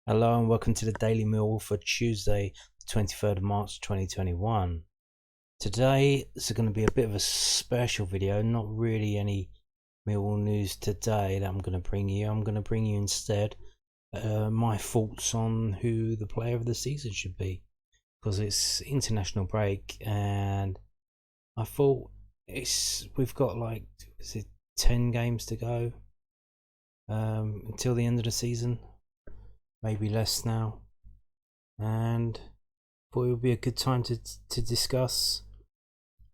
Hello and welcome to the Daily Millwall for Tuesday, the 23rd of March 2021. Today is going to be a bit of a special video, not really any Millwall news today that I'm going to bring you. I'm going to bring you instead my thoughts on who the player of the season should be, because it's international break and I thought we've got like, is it 10 games to go until the end of the season? Maybe less now, and thought it would be a good time to discuss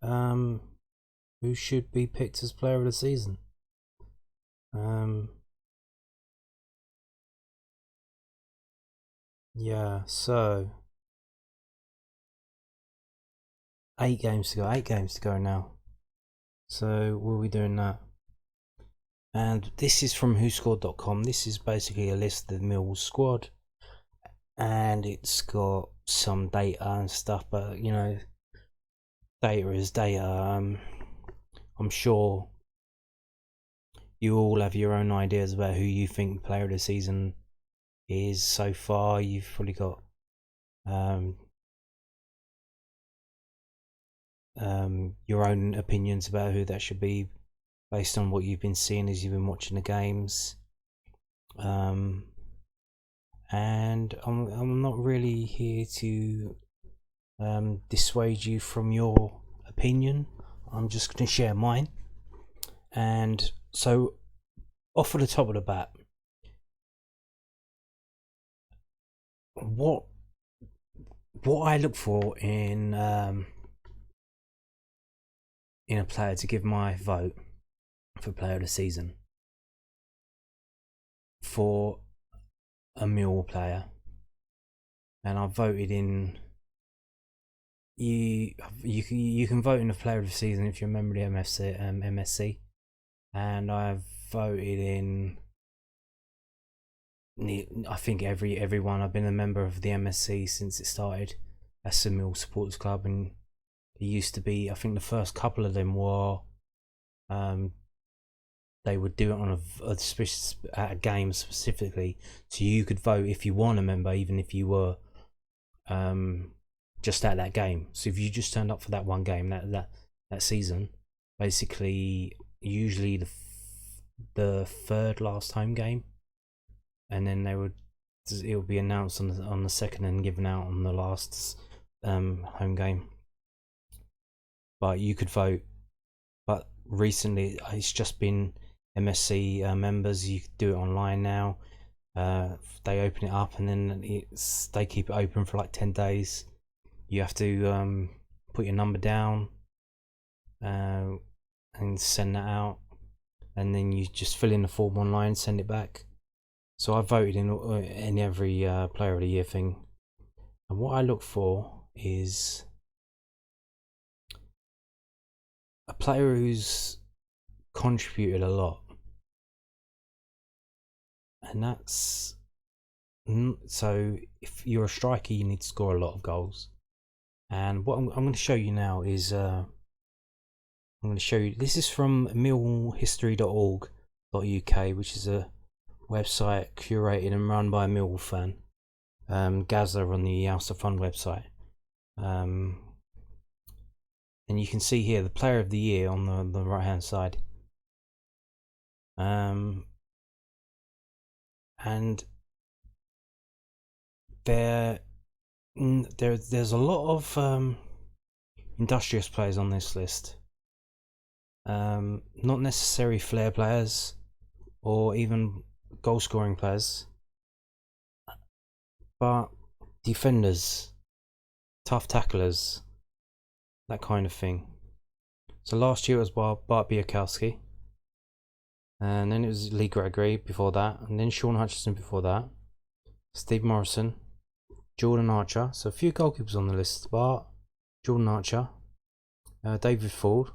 who should be picked as player of the season. Yeah, so 8 games to go now. So we'll be doing that. And this is from whoscored.com. This is basically a list of the Millwall squad, and it's got some data and stuff, but you know, data is data. I'm sure you all have your own ideas about who you think player of the season is so far. You've probably got your own opinions about who that should be based on what you've been seeing as you've been watching the games. And I'm not really here to dissuade you from your opinion. I'm just going to share mine. And so, off of the top of the bat, what I look for in a player to give my vote for player of the season for a Millwall player, and I've voted in. You can vote in the player of the season if you're a member of the MSC, and I've voted in. I think everyone. I've been a member of the MSC since it started as the Millwall Supporters Club, and it used to be. I think the first couple of them were. They would do it on at a game specifically, so you could vote if you weren't a member, even if you were just at that game. So if you just turned up for that one game that season, basically usually the third last home game, and then it would be announced on the second and given out on the last home game. But you could vote. But recently it's just been MSC members. You could do it online now. They open it up and then they keep it open for like 10 days. You have to put your number down and send that out, and then you just fill in the form online and send it back. So I voted in every player of the year thing, and what I look for is a player who's contributed a lot, and that's so if you're a striker you need to score a lot of goals. And what I'm going to show you now is I'm going to show you, this is from millwallhistory.org.uk, which is a website curated and run by a Millwall fan, Gazza, on the House of Fun website. And you can see here the player of the year on the right hand side. And there's a lot of industrious players on this list. Not necessarily flair players or even goal scoring players, but defenders, tough tacklers, that kind of thing. So last year it was Bart Biakowski, and then it was Lee Gregory before that, and then Sean Hutchinson before that, Steve Morrison, Jordan Archer. So a few goalkeepers on the list: Bart, Jordan Archer, David Ford,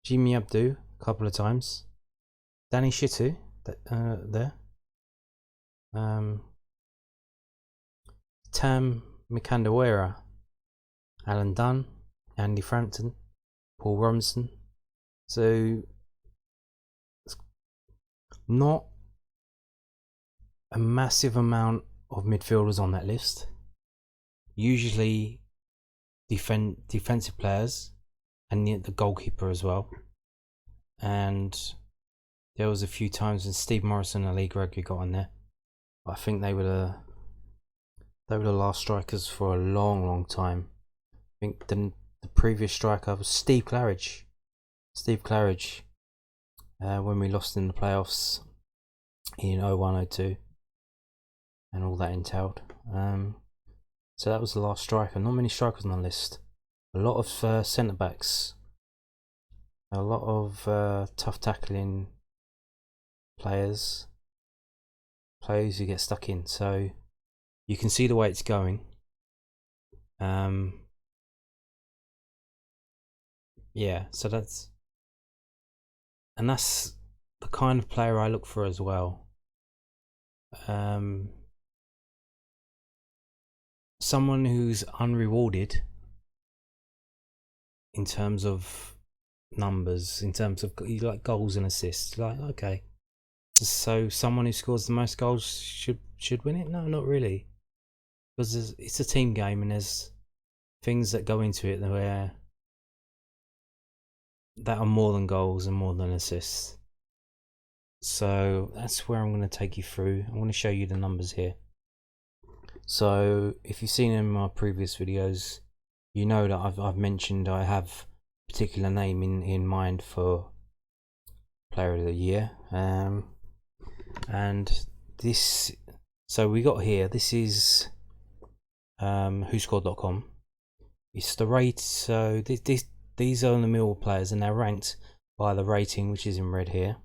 Jimmy Abdu a couple of times, Danny Shitu there, Tam Mikandawera, Alan Dunn, Andy Frampton, Paul Robinson. So not a massive amount of midfielders on that list. Usually defensive players and the goalkeeper as well. And there was a few times when Steve Morrison and Lee Gregory got on there. But I think they were the last strikers for a long time. I think the previous striker was Steve Claridge. When we lost in the playoffs in 01-02 and all that entailed. So that was the last striker. Not many strikers on the list. A lot of centre backs. A lot of tough tackling players who get stuck in. So you can see the way it's going. Yeah, so that's the kind of player I look for as well. Someone who's unrewarded in terms of numbers, in terms of like goals and assists. Like, okay, so someone who scores the most goals should win it? No, not really, because it's a team game and there's things that go into it that are more than goals and more than assists. So that's where I'm going to take you through. I want to show you the numbers here. So if you've seen in my previous videos, you know that I've mentioned I have a particular name in mind for player of the year. And this, so we got here, this is whoscored.com. It's the rate. So these are the Millwall players and they're ranked by the rating, which is in red here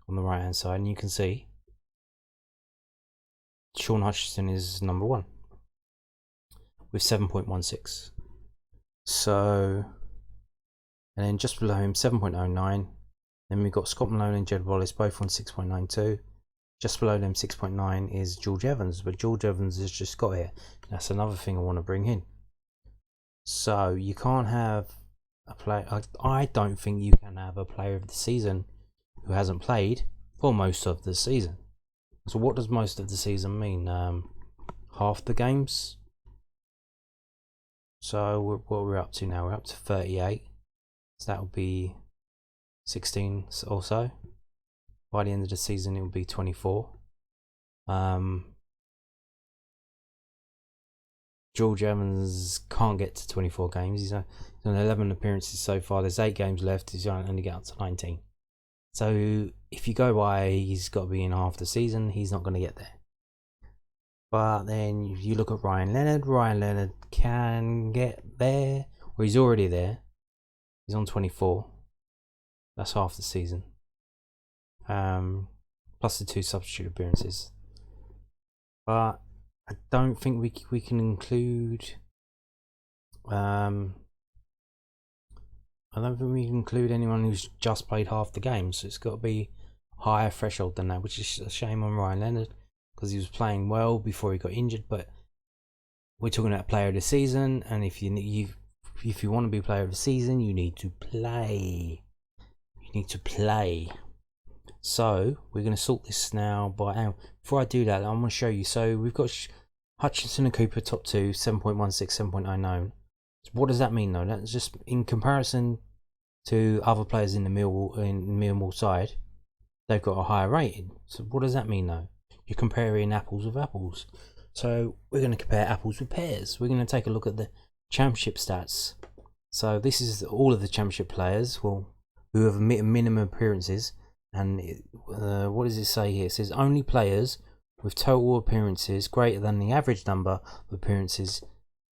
on the right hand side, and you can see Sean Hutchinson is number 1 with 7.16. So, and then just below him 7.09. Then we've got Scott Malone and Jed Wallace both on 6.92. Just below them 6.9 is George Evans, but George Evans has just got here. That's another thing I want to bring in. So you can't have a player. I don't think you can have a player of the season who hasn't played for most of the season. So what does most of the season mean? Half the games. So what we're up to now? We're up to 38. So that will be 16 or so. By the end of the season, it will be 24. George Evans can't get to 24 games. He's on 11 appearances so far. There's 8 games left. He's only get up to 19. So if you go by, he's got to be in half the season. He's not going to get there. But then if you look at Ryan Leonard can get there, or he's already there. He's on 24. That's half the season. Plus the 2 substitute appearances. But I don't think we can include. I don't think we can include anyone who's just played half the game. So it's got to be higher threshold than that, which is a shame on Ryan Leonard because he was playing well before he got injured. But we're talking about player of the season, and if you want to be player of the season, you need to play. So we're going to sort this now by. Before I do that, I'm going to show you. So we've got Hutchinson and Cooper top 2, 7.16, 7.99. So what does that mean though? That's just in comparison to other players in the Millwall side, they've got a higher rating. So what does that mean though? You're comparing apples with apples. So we're going to compare apples with pears. We're going to take a look at the championship stats. So this is all of the championship players, well, who have minimum appearances. And what does it say here? It says only players with total appearances greater than the average number of appearances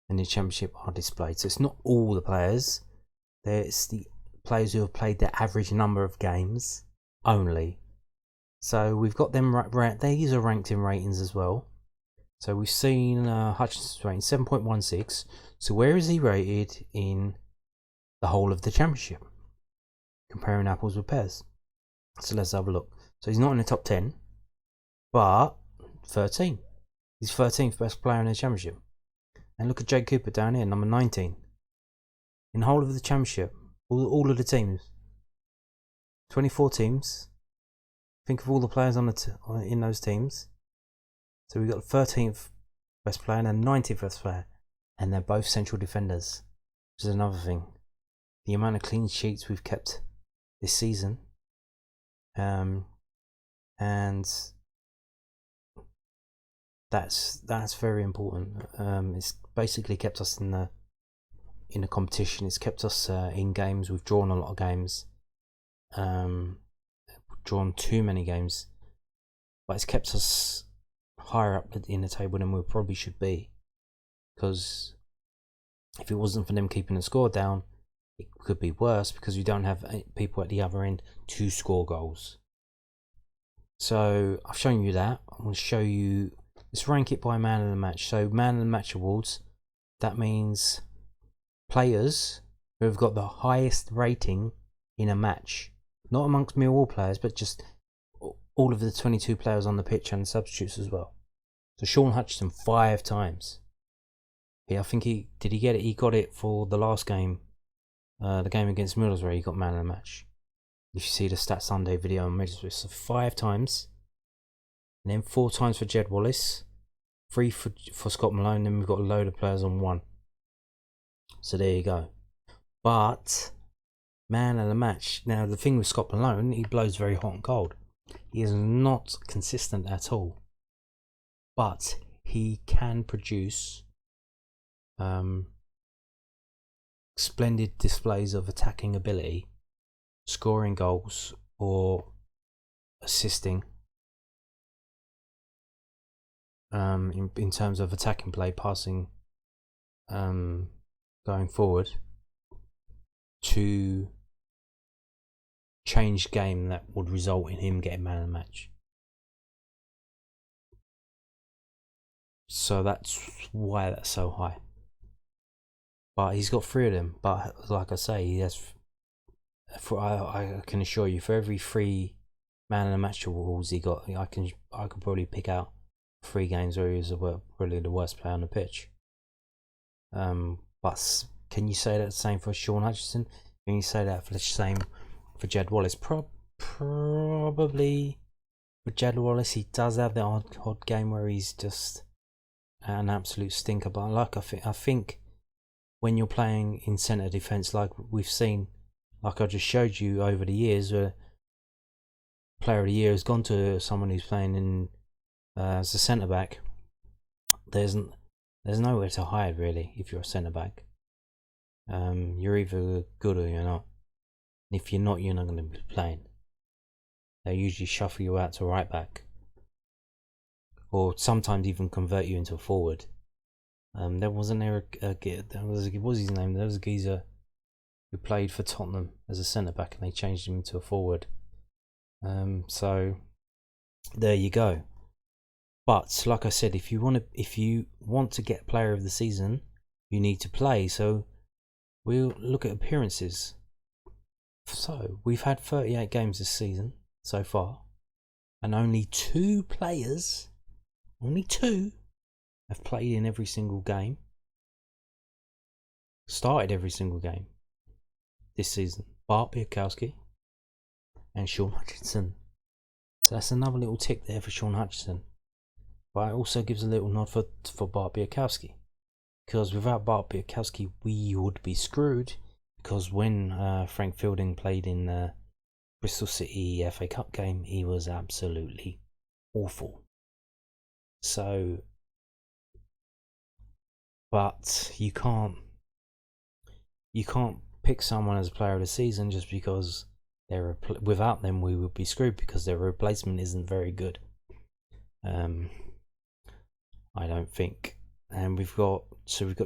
in the championship are displayed. So it's not all the players. It's the players who have played the average number of games only. So we've got them right. These are ranked in ratings as well. So we've seen Hutchinson's rating 7.16. So where is he rated in the whole of the championship? Comparing apples with pears. So let's have a look. So he's not in the top 10, but 13. He's 13th best player in the championship. And look at Jake Cooper down here, number 19. In the whole of the championship, all of the teams. 24 teams. Think of all the players on in those teams. So we've got 13th best player and a 90th best player, and they're both central defenders, which is another thing. The amount of clean sheets we've kept this season, and that's very important. It's basically kept us in the competition. It's kept us in games. We've drawn a lot of games, drawn too many games, but it's kept us higher up in the table than we probably should be, because if it wasn't for them keeping the score down, it could be worse, because we don't have people at the other end to score goals. So I've shown you that. I'm going to show you, let's rank it by man of the match. So man of the match awards, that means players who have got the highest rating in a match, not amongst Millwall players, but just all of the 22 players on the pitch and substitutes as well. So Sean Hutchinson 5 times. Yeah, I think he get it. He got it for the last game, the game against Middlesbrough. He got man of the match. If you see the Stat Sunday video on Middlesbrough, so 5 times, and then 4 times for Jed Wallace, 3 for Scott Malone. Then we've got a load of players on 1. So there you go. But man of the match. Now the thing with Scott Malone, he blows very hot and cold. He is not consistent at all, but he can produce splendid displays of attacking ability, scoring goals or assisting in terms of attacking play, passing, going forward, to change game that would result in him getting man of the match. So that's why that's so high. But he's got 3 of them. But like I say, he has. I can assure you, for every 3 man of the match awards he got, I could probably pick out 3 games where he was probably the worst player on the pitch. But can you say that the same for Sean Hutchinson? Can you say that for the same for Jed Wallace? Probably. For Jed Wallace, he does have the odd game where he's just an absolute stinker. But like I think when you're playing in centre defence, like we've seen, like I just showed you over the years, where player of the year has gone to someone who's playing in as a centre back. There's nowhere to hide really if you're a centre back. You're either good or you're not. And if you're not, you're not going to be playing. They usually shuffle you out to right back, or sometimes even convert you into a forward. There wasn't there what was his name? There was a geezer who played for Tottenham as a centre back, and they changed him into a forward. So there you go. But like I said, if you want to get player of the season, you need to play. So we'll look at appearances. So we've had 38 games this season so far, and only 2 players, have played in every single game, started every single game this season. Bart Biakowski and Sean Hutchinson. So that's another little tick there for Sean Hutchinson. But it also gives a little nod for Bart Biakowski, because without Bart Biakowski we would be screwed, because when Frank Fielding played in the Bristol City FA Cup game, he was absolutely awful. So, but you can't pick someone as a player of the season just because without them we would be screwed, because their replacement isn't very good. I don't think. And we've got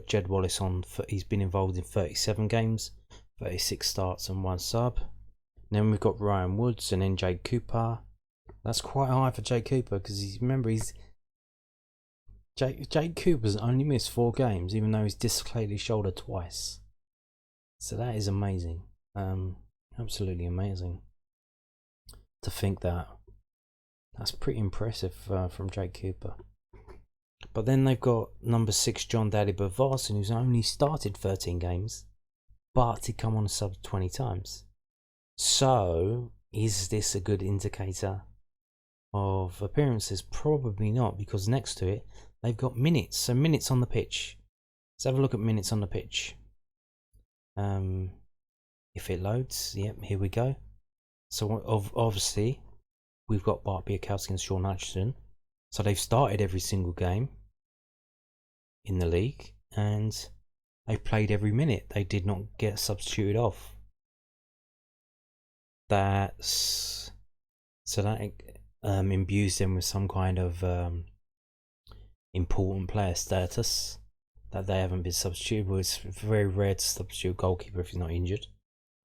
Jed Wallace on. He's been involved in 37 games, 36 starts and 1 sub. And then we've got Ryan Woods, and then Jake Cooper. That's quite high for Jake Cooper, because Jake Cooper's only missed 4 games, even though he's dislocated his shoulder twice. So that is amazing. Absolutely amazing to think that. That's pretty impressive from Jake Cooper. But then they've got number 6 John Daddy Bavarsson, who's only started 13 games, but he come on a sub 20 times. So is this a good indicator of appearances? Probably not, because next to it they've got minutes. So minutes on the pitch. Let's have a look at minutes on the pitch. If it loads, yep, here we go. So obviously we've got Bart Biakowski and Sean Hutchinson. So they've started every single game in the league, and they played every minute. They did not get substituted off. That's so that imbues them with some kind of important player status that they haven't been substituted. Well, it's very rare to substitute a goalkeeper if he's not injured.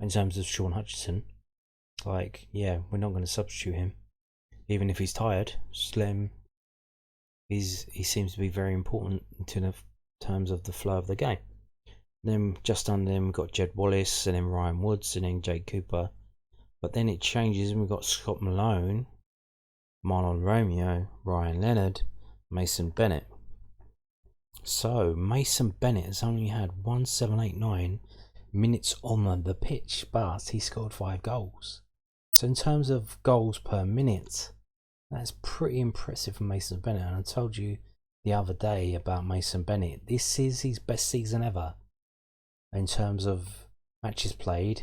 In terms of Sean Hutchinson, like, yeah, we're not going to substitute him, even if he's tired. Just let him. He seems to be very important in terms of the flow of the game. Then just under him we've got Jed Wallace, and then Ryan Woods, and then Jake Cooper. But then it changes, and we've got Scott Malone, Marlon Romeo, Ryan Leonard, Mason Bennett. So Mason Bennett has only had 1789 minutes on the pitch, but he scored 5 goals. So in terms of goals per minute, that's pretty impressive for Mason Bennett. And I told you the other day about Mason Bennett. This is his best season ever in terms of matches played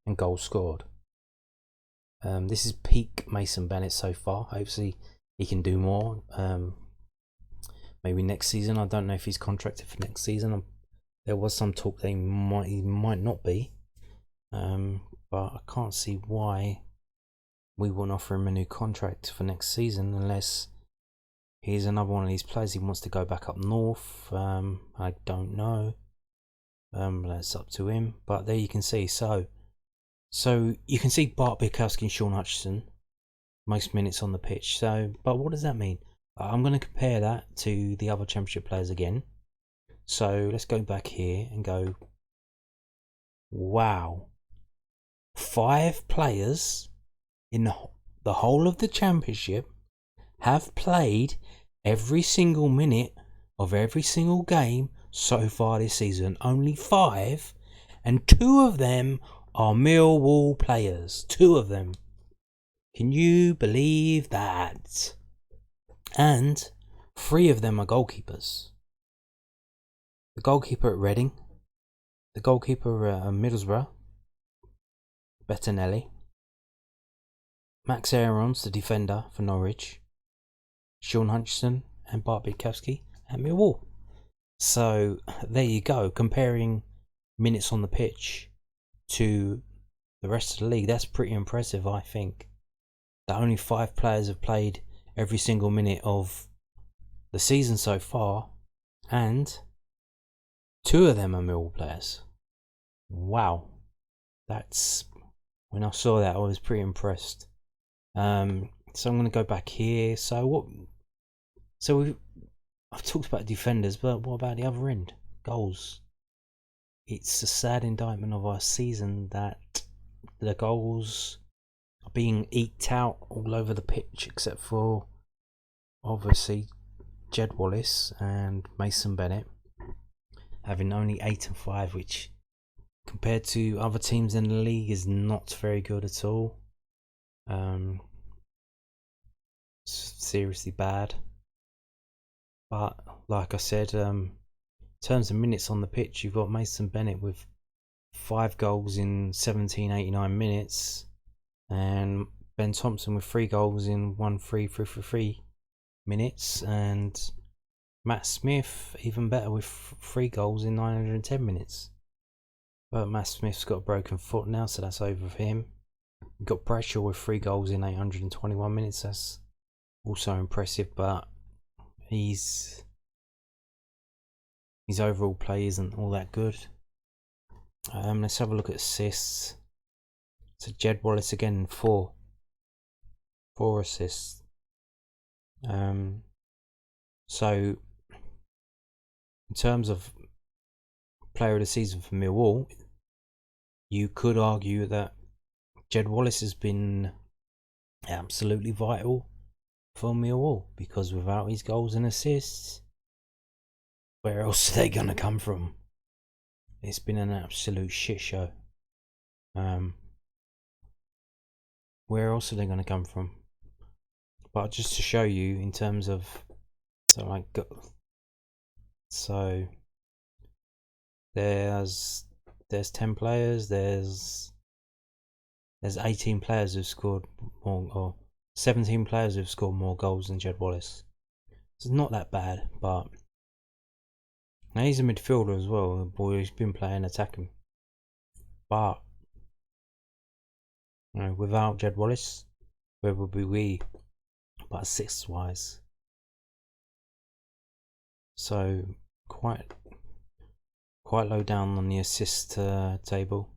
and goals scored. This is peak Mason Bennett so far. Hopefully he can do more. Maybe next season. I don't know if he's contracted for next season. There was some talk that he might not be. But I can't see why we wouldn't offer him a new contract for next season, unless he's another one of these players. He wants to go back up north. I don't know. That's up to him. But there you can see. So you can see Bart Biakowski and Sean Hutchinson most minutes on the pitch. So, but what does that mean? I'm going to compare that to the other Championship players again. So let's go back here and go. Wow, 5 players in the whole of the Championship have played every single minute of every single game so far this season. Only 5, and 2 of them are Millwall players. 2 of them. Can you believe that? And 3 of them are goalkeepers. The goalkeeper at Reading, the goalkeeper at Middlesbrough, Bettinelli, Max Aarons, the defender for Norwich, Sean Hutchinson and Bart Biakowski at Millwall. So there you go, comparing minutes on the pitch to the rest of the league. That's pretty impressive, I think. That only 5 players have played every single minute of the season so far, and 2 of them are Millwall players. Wow. That's, when I saw that, I was pretty impressed. So I'm going to go back here. I've talked about defenders, but what about the other end? Goals. It's a sad indictment of our season that the goals are being eked out all over the pitch, except for obviously Jed Wallace and Mason Bennett having only 8 and 5, which compared to other teams in the league is not very good at all. Seriously bad. But like I said, in terms of minutes on the pitch, you've got Mason Bennett with 5 goals in 1789 minutes, and Ben Thompson with 3 goals in 3 minutes, and Matt Smith even better with 3 goals in 910 minutes. But Matt Smith's got a broken foot now, so that's over for him. We've got Bradshaw with 3 goals in 821 minutes. That's also impressive, but his overall play isn't all that good. Let's have a look at assists. So Jed Wallace again, 4 assists. So in terms of player of the season for Millwall, you could argue that Jed Wallace has been absolutely vital for Millwall, because without his goals and assists, where else are they going to come from? It's been an absolute shit show. Where else are they going to come from? but just to show you in terms of, so there's 10 players, there's 18 players who've scored more, or 17 players who've scored more goals than Jed Wallace. It's not that bad, but now he's a midfielder as well. The boy who's been playing attacking, but you know, without Jed Wallace, where would be we? But assists wise, so quite low down on the assist table.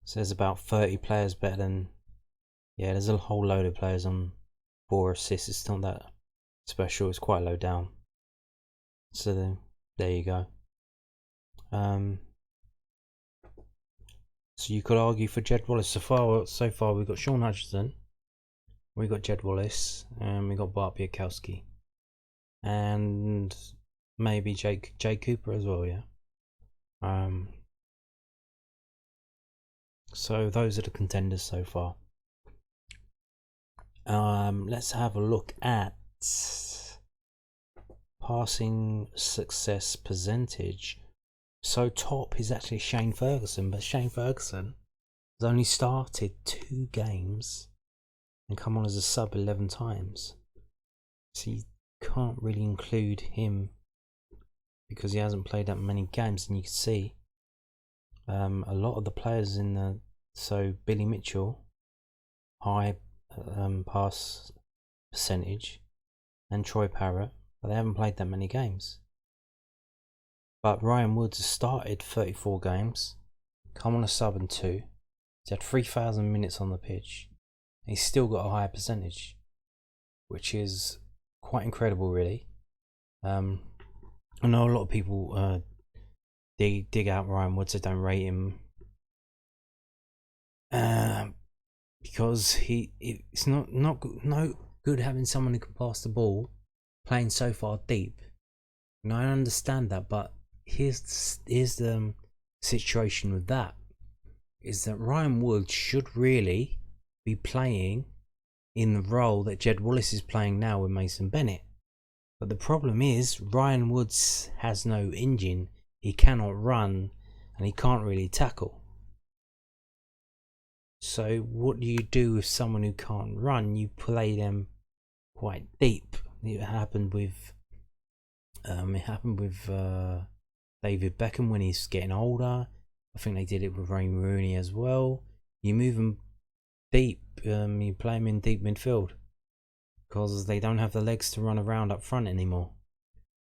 So there's about 30 players better than. Yeah, there's a whole load of players on 4 assists. It's not that special. It's quite low down. So then, there you go. So you could argue for Jed Wallace. So far we've got Sean Hutchinson, we got Jed Wallace, and we got Bart Biakowski, and maybe Jay Cooper as well. Yeah. So those are the contenders so far. Let's have a look at passing success percentage. So top is actually Shane Ferguson, but Shane Ferguson has only started 2 games and come on as a sub 11 times. So you can't really include him because he hasn't played that many games, and you can see a lot of the players in the, so Billy Mitchell, high pass percentage, and Troy Parrott, but they haven't played that many games. But Ryan Woods has started 34 games, come on a sub in 2. He's had 3,000 minutes on the pitch, and he's still got a higher percentage, which is quite incredible, really. I know a lot of people dig out Ryan Woods. They don't rate him because it's not good having someone who can pass the ball playing so far deep. And I understand that, but here's the situation with that, is that Ryan Woods should really be playing in the role that Jed Wallace is playing now with Mason Bennett. But the problem is Ryan Woods has no engine. He cannot run, and he can't really tackle. So what do you do with someone who can't run? You play them quite deep. It happened with David Beckham when he's getting older. I think they did it with Wayne Rooney as well. You move them deep. You play them in deep midfield because they don't have the legs to run around up front anymore.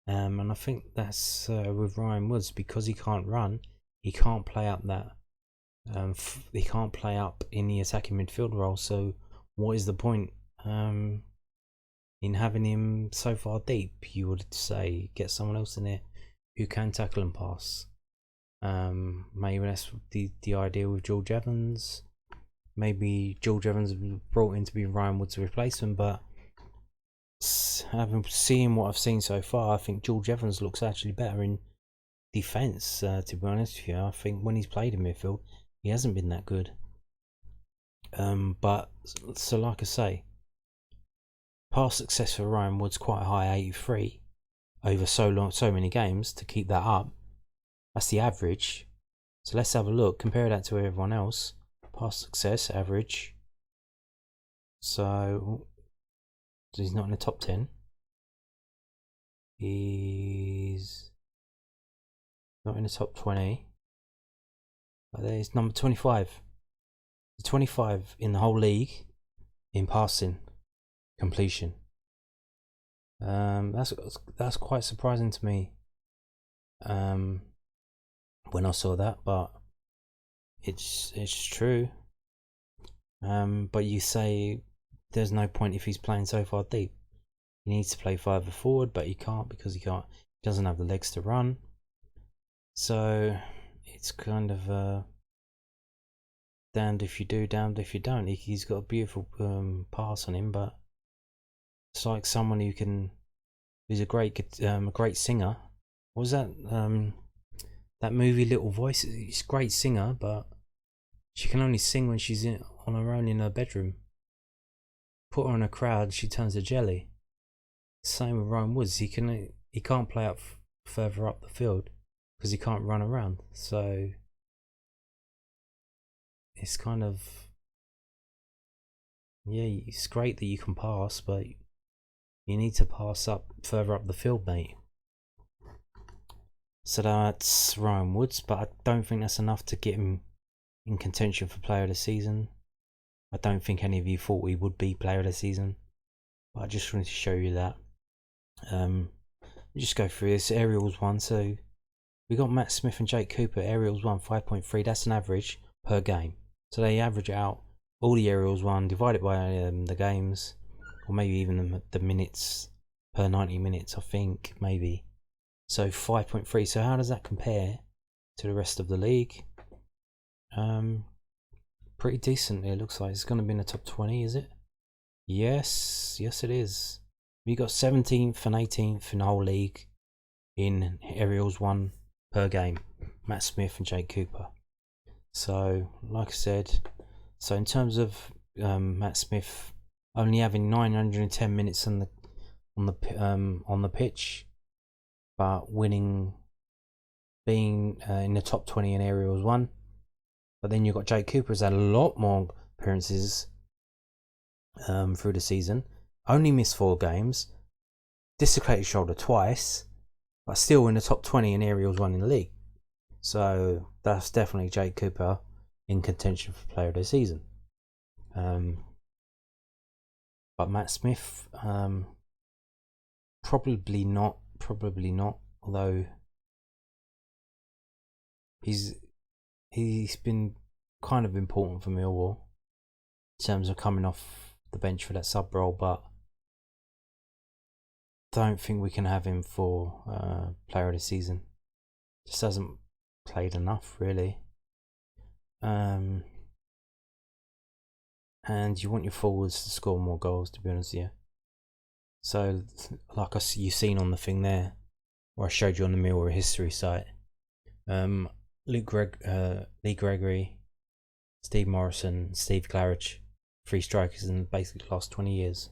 And I think that's with Ryan Woods, because he can't run, he can't play up that. He can't play up in the attacking midfield role. So what is the point in having him so far deep? You would say get someone else in there who can tackle and pass. Maybe that's the idea with George Evans. Maybe George Evans was brought in to be Ryan Woods' replacement, but having seen what I've seen so far, I think George Evans looks actually better in defence, to be honest with you. I think when he's played in midfield, he hasn't been that good. But so like I say, pass success for Ryan Woods quite high, 83 over so many games. To keep that up, that's the average. So let's have a look, compare that to everyone else. Pass success average. So he's not in the top 10. He's not in the top 20. But there's number 25. 25 in the whole league in passing completion. That's quite surprising to me when I saw that, but it's true. But you say there's no point if he's playing so far deep. He needs to play further forward, but he can't because he doesn't have the legs to run. So it's kind of damned if you do, damned if you don't. He's got a beautiful pass on him, but it's like someone who's a great singer. What was that that movie Little Voice? She's a great singer, but she can only sing when she's on her own in her bedroom. put her in a crowd, she turns to jelly. Same with Ryan Woods. He can't play up further up the field because he can't run around. So it's kind of, yeah, it's great that you can pass, but you need to pass up further up the field, mate. So that's Ryan Woods, but I don't think that's enough to get him in contention for Player of the Season. I don't think any of you thought he would be Player of the Season, but I just wanted to show you that. Just go through this. Aerials 1, so we got Matt Smith and Jake Cooper. Aerials 1, 5.3. That's an average per game. So they average out all the aerials 1, divided by the games, or maybe even the minutes per 90 minutes, I think, maybe. So 5.3. So how does that compare to the rest of the league? Pretty decent. It looks like it's going to be in the top 20, is it? Yes, it is. We got 17th and 18th in the whole league in aerials 1 per game. Matt Smith and Jake Cooper. So, like I said, so in terms of Matt Smith only having 910 minutes on the pitch, but winning, being in the top 20 in aerials 1. But then you've got Jake Cooper who's had a lot more appearances through the season. Only missed 4 games. Dislocated shoulder twice, but still in the top 20 in aerials 1 in the league. So that's definitely Jake Cooper in contention for Player of the Season. But Matt Smith, probably not. Although he's been kind of important for Millwall in terms of coming off the bench for that sub role, but don't think we can have him for Player of the Season. Just hasn't played enough, really. And you want your forwards to score more goals, to be honest with you. So, like you've seen on the thing there, where I showed you on the Millwall history site, Lee Gregory, Steve Morrison, Steve Claridge, 3 strikers in basically the last 20 years,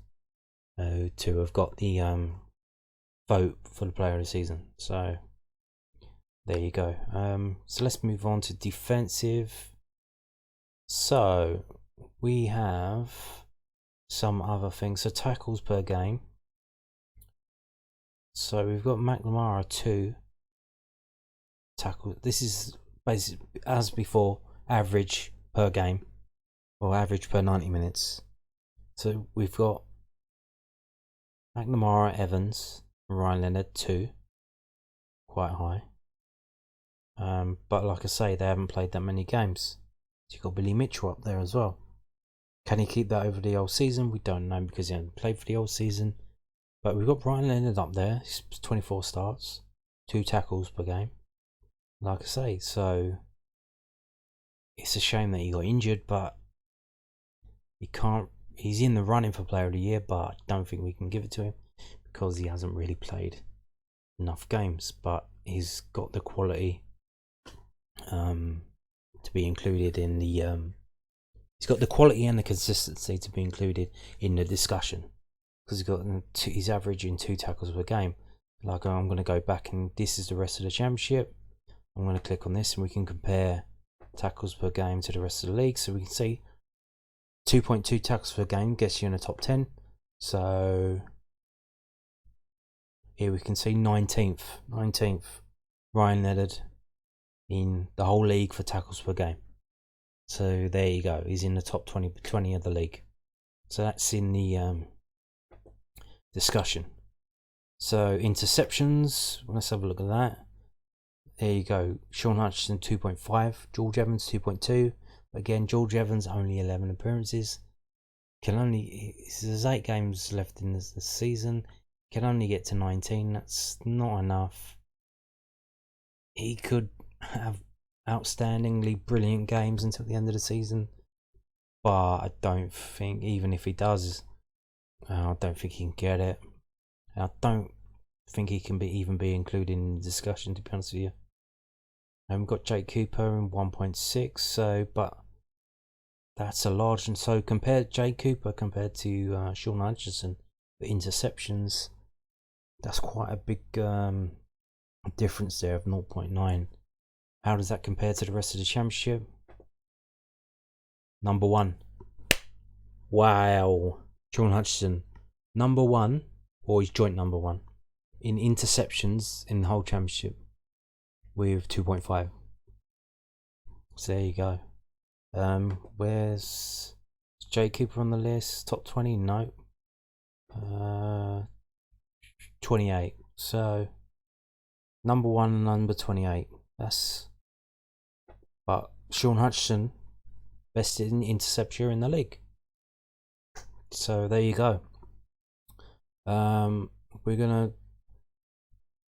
to have got the vote for the Player of the Season. So there you go. So let's move on to defensive. So we have some other things. So tackles per game. So we've got McNamara 2 tackles. This is basically as before, average per game, or average per 90 minutes. So we've got McNamara, Evans, and Ryan Leonard 2, quite high. But like I say, they haven't played that many games. So you've got Billy Mitchell up there as well. Can he keep that over the whole season? We don't know because he hasn't played for the whole season. But we've got Ryan Leonard up there. He's 24 starts, 2 tackles per game. Like I say, so it's a shame that he got injured, but he can't. He's in the running for Player of the Year, but I don't think we can give it to him because he hasn't really played enough games. But he's got the quality to be included in the. He's got the quality and the consistency to be included in the discussion because he's averaging 2 tackles per game. Like I'm going to go back and this is the rest of the championship. I'm going to click on this and we can compare tackles per game to the rest of the league. So we can see 2.2 tackles per game gets you in the top 10. So here we can see 19th Ryan Leonard in the whole league for tackles per game. So there you go. He's in the top 20 of the league. So that's in the discussion. So interceptions. Let's have a look at that. There you go. Sean Hutchinson 2.5. George Evans 2.2. Again, George Evans only 11 appearances. There's 8 games left in the season. Can only get to 19. That's not enough. He could have outstandingly brilliant games until the end of the season, but I don't think, even if he does, I don't think he can get it. I don't think he can even be included in the discussion, to be honest with you. And we've got Jake Cooper in 1.6, so but That's a large, and so compared Jay Cooper compared to Sean Hutchinson for interceptions, that's quite a big difference there of 0.9. How does that compare to the rest of the championship? Number one. Wow. Sean Hutchinson, number one, or he's joint number one in interceptions in the whole championship with 2.5. So there you go. Where's Jay Cooper on the list? Top 20? No. 28. So number one and number 28. But Sean Hutchinson, best interceptor in the league. So there you go. I'm gonna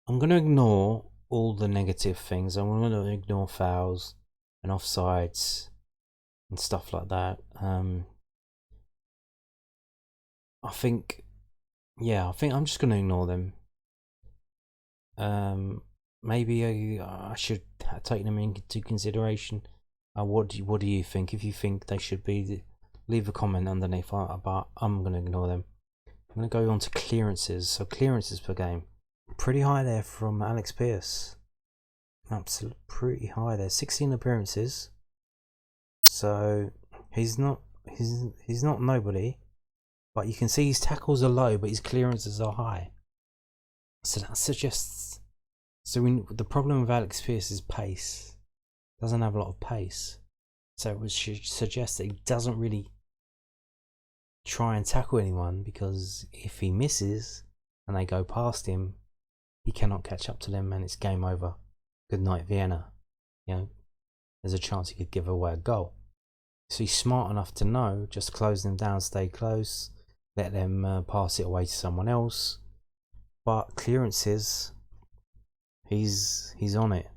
ignore all the negative things. I'm gonna ignore fouls and offsides and stuff like that. I think I'm just gonna ignore them. Maybe I should take them into consideration. What do you think? If you think they should be, leave a comment underneath. But I'm gonna ignore them. I'm gonna go on to clearances. So clearances per game, pretty high there from Alex Pearce. Absolutely pretty high there. 16 appearances. So he's not nobody, but you can see his tackles are low, but his clearances are high. So that suggests. So the problem with Alex Pearce is pace. Doesn't have a lot of pace. So it would suggest that he doesn't really try and tackle anyone, because if he misses and they go past him, he cannot catch up to them and it's game over. Good night, Vienna. There's a chance he could give away a goal. So he's smart enough to know, just close them down, stay close, let them pass it away to someone else. But clearances, he's on it.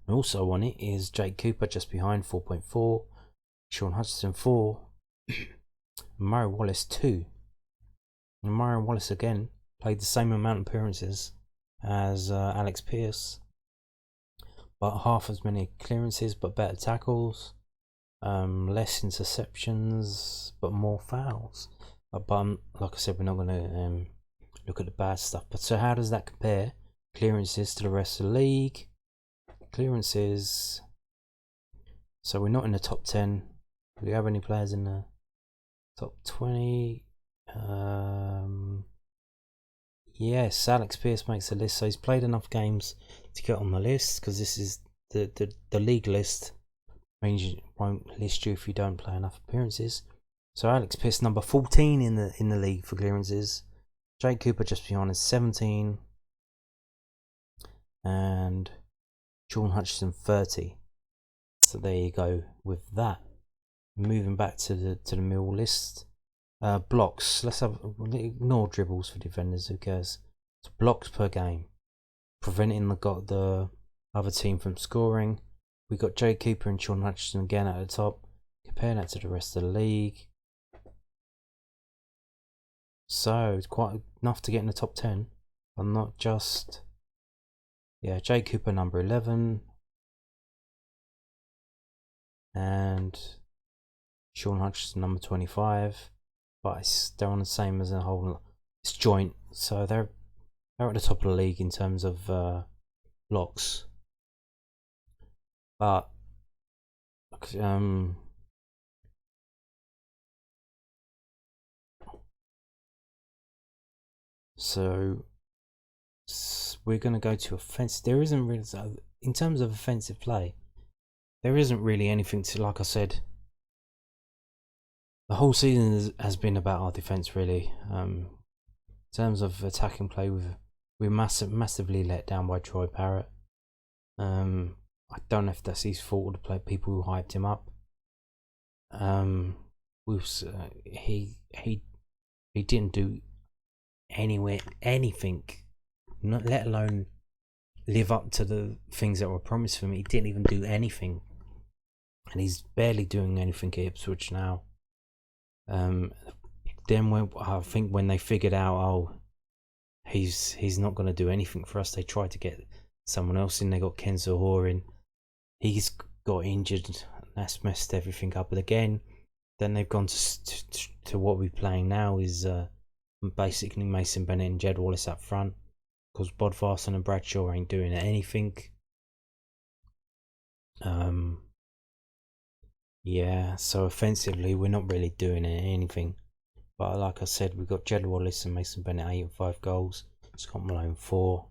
And also on it is Jake Cooper, just behind, 4.4. Sean Hutchinson 4. Murray Wallace 2. And Murray Wallace again played the same amount of appearances as Alex Pearce, but half as many clearances, but better tackles, less interceptions, but more fouls. But like I said, we're not going to look at the bad stuff. But so how does that compare? Clearances to the rest of the league. Clearances. So we're not in the top 10. Do we have any players in the top 20? Yes, Alex Pearce makes the list. So he's played enough games to get on the list, because this is the league list. Means you won't list you if you don't play enough appearances. So Alex Pearce number 14 in the league for clearances. Jake Cooper just behind is 17, and Sean Hutchinson 30. So there you go with that. Moving back to the Mill list. Blocks. Let's ignore dribbles for defenders. Who cares? It's blocks per game, preventing the other team from scoring. We got Jay Cooper and Sean Hutchinson again at the top. Compare that to the rest of the league. So it's quite enough to get in the top 10, but not just. Yeah, Jay Cooper number 11, and Sean Hutchinson number 25. But they're on the same as a whole. It's joint, so they're at the top of the league in terms of blocks. But so we're going to go to offense. There isn't really, in terms of offensive play, there isn't really anything to, like I said, the whole season has been about our defense, really. In terms of attacking play, we're massively let down by Troy Parrott. I don't know if that's his fault or the play people who hyped him up. He didn't do anything, not let alone live up to the things that were promised for him. He didn't even do anything, and he's barely doing anything at Ipswich now. Then I think when they figured out, he's not going to do anything for us, they tried to get someone else in. They got Ken Zohore in. He's got injured that's messed everything up. But again, then they've gone to what we're playing now is basically Mason Bennett and Jed Wallace up front, because Bodvarsson and Bradshaw ain't doing anything. Yeah, so offensively we're not really doing anything. But like I said, we've got Jed Wallace and Mason Bennett 8 and 5 goals. Scott Malone 4.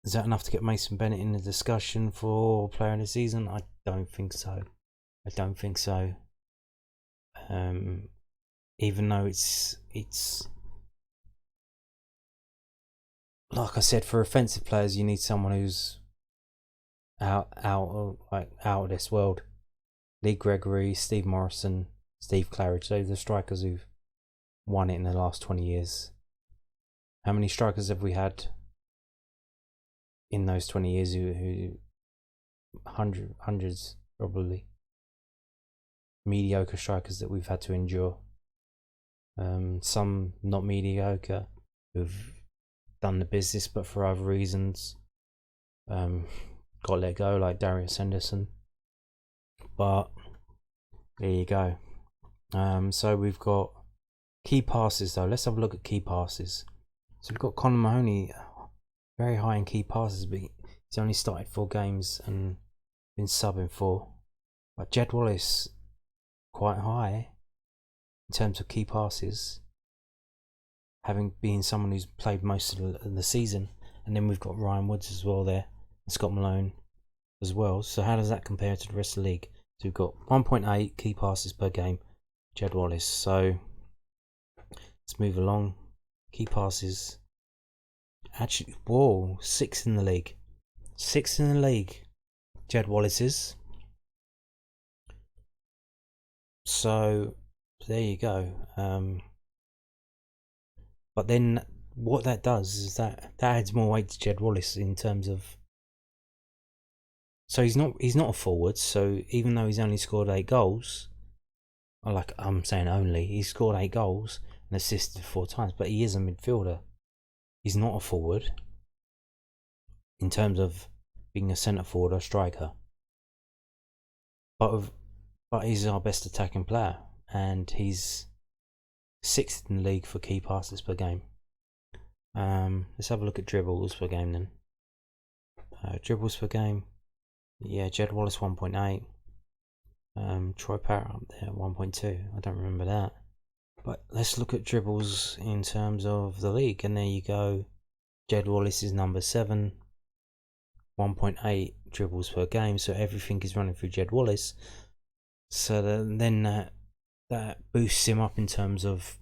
Is that enough to get Mason Bennett in the discussion for player of the season? I don't think so. Even though it's like I said, for offensive players, you need someone who's out of this world. Lee Gregory, Steve Morrison, Steve Claridge. Those are the strikers who've won it in the last 20 years. How many strikers have we had in those 20 years who hundreds probably, mediocre strikers that we've had to endure. Some not mediocre who've done the business but for other reasons got let go, like Darius Henderson. But there you go. So we've got key passes though. Let's have a look at key passes. So we've got Conor Mahoney very high in key passes, but he's only started 4 games and been subbing 4. But Jed Wallace quite high in terms of key passes, having been someone who's played most of the season. And then we've got Ryan Woods as well there, and Scott Malone as well. So how does that compare to the rest of the league? So we've got 1.8 key passes per game, Jed Wallace. So let's move along. Key passes. Actually, whoa, 6 in the league. 6 in the league, Jed Wallace is. So there you go. But then what that does is that adds more weight to Jed Wallace in terms of. So he's not a forward. So even though he's only scored 8 goals, I'm saying only, he's scored 8 goals and assisted 4 times. But he is a midfielder. He's not a forward in terms of being a centre forward or striker. But he's our best attacking player, and he's 6th in the league for key passes per game. Let's have a look at dribbles per game then. Dribbles per game. Yeah, Jed Wallace 1.8. Troy Parrott up there 1.2. I don't remember that. But let's look at dribbles in terms of the league, and there you go. Jed Wallace is number 7, 1.8 dribbles per game. So everything is running through Jed Wallace. So then that boosts him up in terms of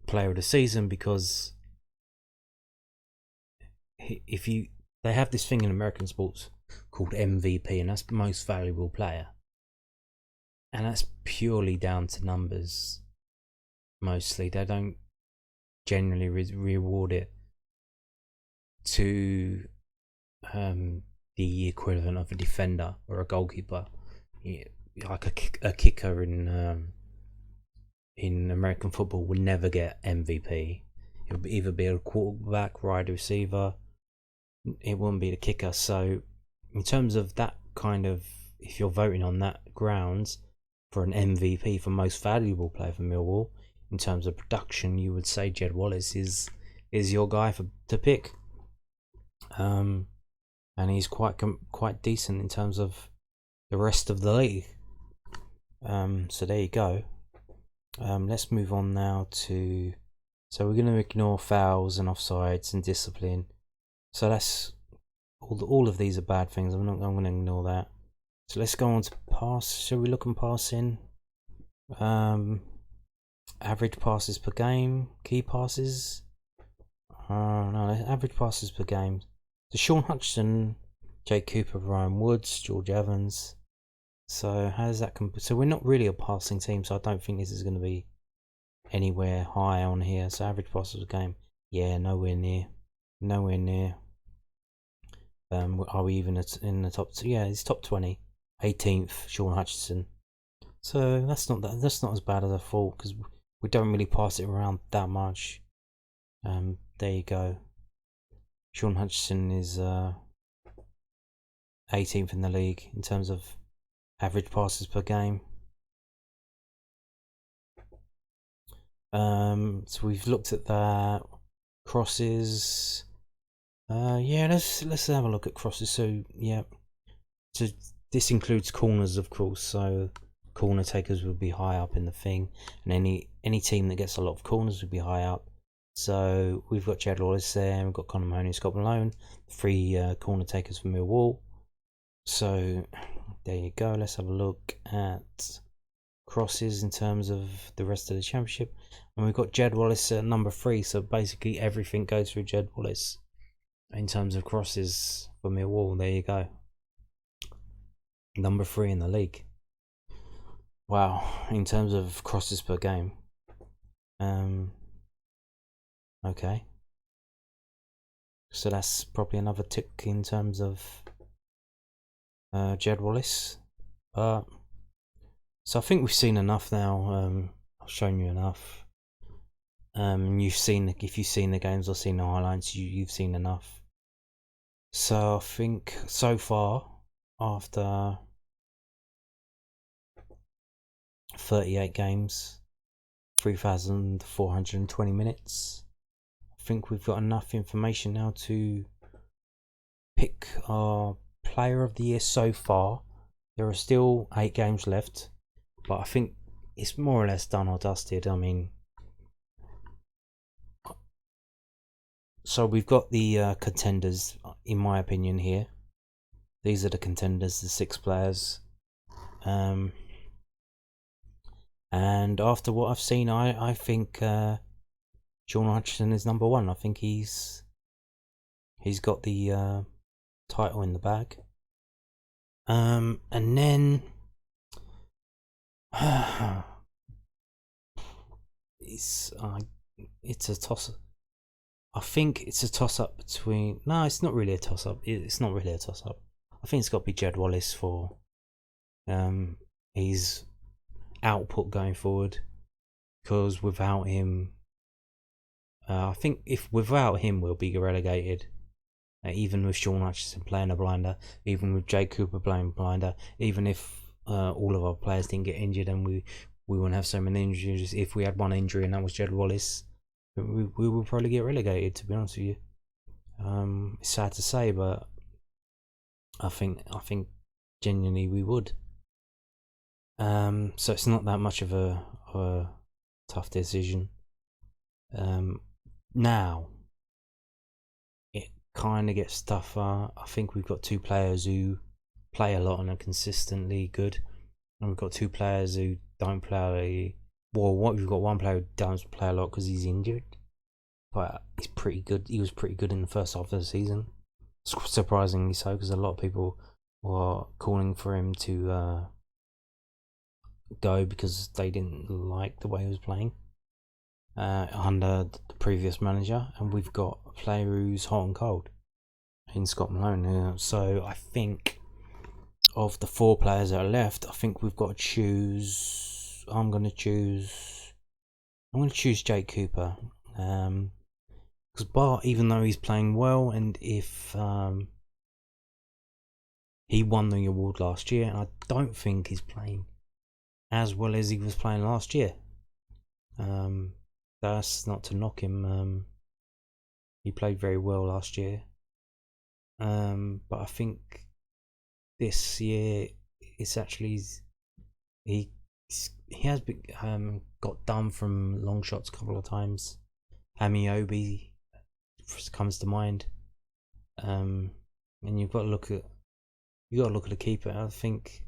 player of the season, because they have this thing in American sports called MVP, and that's most valuable player, and that's purely down to numbers. Mostly they don't generally reward it to the equivalent of a defender or a goalkeeper, like a kicker in American football would never get MVP. It would either be a quarterback, wide receiver. It wouldn't be the kicker. So in terms of that kind of, if you're voting on that grounds for an MVP for most valuable player for Millwall, in terms of production, you would say Jed Wallace is your guy to pick. And he's quite decent in terms of the rest of the league. So there you go. Let's move on now to. So we're going to ignore fouls and offsides and discipline. So that's all of these are bad things. I'm going to ignore that. So let's go on to pass. Shall we look and passing? Average passes per game, key passes. No, average passes per game. So Sean Hutchinson, Jake Cooper, Ryan Woods, George Evans. So how does that compare? So we're not really a passing team, so I don't think this is going to be anywhere high on here. So average passes per game, yeah, nowhere near. Are we even in the top 2? Yeah, it's top 20. 18th, Sean Hutchinson. So that's not as bad as I thought, because we don't really pass it around that much. There you go. Sean Hutchinson is 18th in the league in terms of average passes per game. So we've looked at that. Crosses. Yeah, let's have a look at crosses. So yeah, so this includes corners, of course. So corner takers would be high up in the thing, and any team that gets a lot of corners would be high up. So we've got Jed Wallace there, we've got Conor Mahoney and Scott Malone, 3 corner takers for Millwall. So there you go. Let's have a look at crosses in terms of the rest of the championship, and we've got Jed Wallace at number 3. So basically everything goes through Jed Wallace in terms of crosses for Millwall. There you go. Number 3 in the league. Wow, in terms of crosses per game. Okay. So that's probably another tick in terms of Jed Wallace. So I think we've seen enough now. I've shown you enough. You've seen, if you've seen the games or seen the highlights, you've seen enough. So I think so far, after 38 games, 3,420 minutes, I think we've got enough information now to pick our player of the year so far. There are still 8 games left, but I think it's more or less done or dusted. I mean, so we've got the contenders, in my opinion, here. These are the contenders, the 6 players. And after what I've seen, I think Sean Hutchinson is number 1. I think he's got the title in the bag. And then it's a toss. I think it's a toss up between. No, it's not really a toss up. It's not really a toss up. I think it's got to be Jed Wallace for his output going forward. Because without him, I think if without him we'll be relegated. Even with Sean Hutchinson playing a blinder, even with Jake Cooper playing blinder, even if all of our players didn't get injured and we wouldn't have so many injuries. If we had one injury and that was Jed Wallace, we would probably get relegated, to be honest with you. It's sad to say, but I think genuinely we would. So it's not that much of a tough decision. Now it kind of gets tougher. I think we've got 2 players who play a lot and are consistently good, and we've got 2 players who don't play. Well, we've got 1 player who doesn't play a lot because he's injured, but he's pretty good. He was pretty good in the first half of the season, surprisingly so, because a lot of people were calling for him to go because they didn't like the way he was playing under the previous manager. And we've got a player who's hot and cold in Scott Malone. So I think of the 4 players that are left, I think we've got to choose. I'm going to choose Jake Cooper, because Bart, even though he's playing well, and if he won the award last year, I don't think he's playing as well as he was playing last year. That's not to knock him. He played very well last year. But I think this year it's actually he has been, got done from long shots a couple of times. Amiobi comes to mind. And you've got to look at the keeper. I think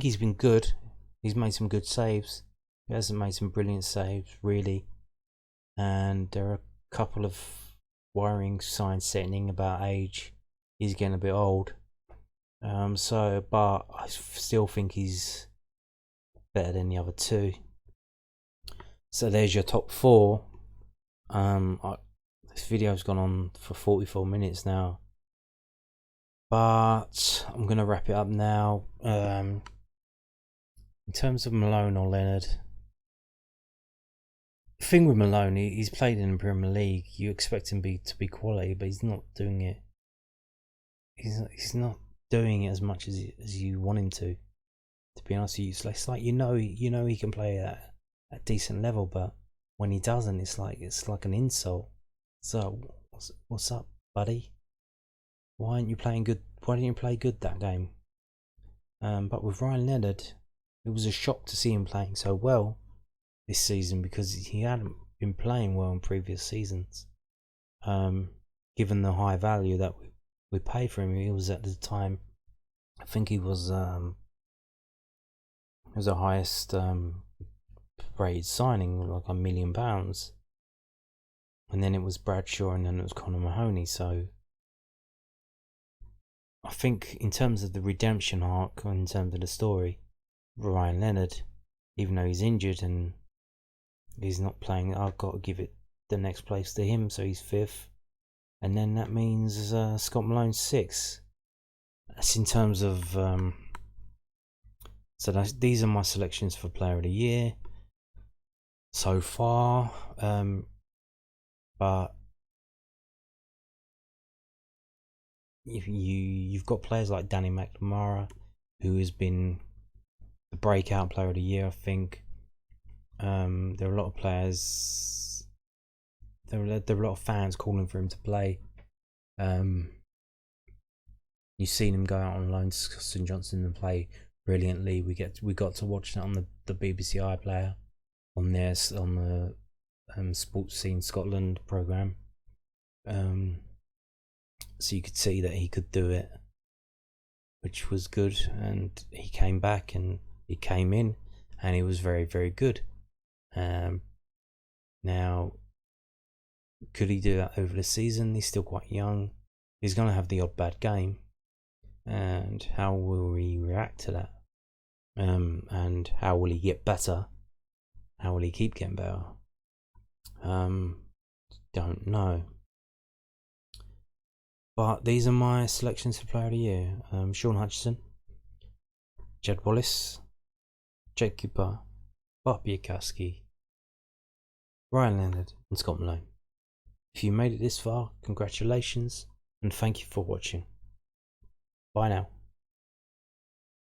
he's been good. He's made some good saves. He hasn't made some brilliant saves, really. And there are a couple of worrying signs setting in about age. He's getting a bit old. But I still think he's better than the other 2. So there's your top 4. This video's gone on for 44 minutes now, but I'm gonna wrap it up now. In terms of Malone or Leonard, the thing with Malone, he's played in the Premier League. You expect him to be quality, but he's not doing it. he's not doing it as much as you want him to. To be honest with you, it's like you know he can play at a decent level, but when he doesn't, it's like an insult. So what's up, buddy? Why aren't you playing good? Why didn't you play good that game? But with Ryan Leonard, it was a shock to see him playing so well this season because he hadn't been playing well in previous seasons. Given the high value that we pay for him, he was at the time, I think he was the highest rated signing, like £1 million, and then it was Bradshaw, and then it was Conor Mahoney. So I think in terms of the redemption arc, in terms of the story, Ryan Leonard, even though he's injured and he's not playing, I've got to give it the next place to him, so he's 5th. And then that means Scott Malone's 6th. That's in terms of... so these are my selections for Player of the Year so far. But you've got players like Danny McNamara, who has been the breakout Player of the Year, I think. There are a lot of players... There are a lot of fans calling for him to play. You've seen him go out on loan to St Johnstone and play brilliantly. We got to watch that on the BBC iPlayer on the Sports Scene Scotland programme. So you could see that he could do it, which was good. And he came back and he came in and he was very, very good. Now, could he do that over the season? He's still quite young. He's going to have the odd bad game. And how will he react to that? And how will he get better? How will he keep getting better? Don't know. But these are my selections for Player of the Year. Sean Hutchison, Jed Wallace, Jake Cooper, Bart Biakowski, Ryan Leonard and Scott Malone. If you made it this far, congratulations and thank you for watching. Bye now.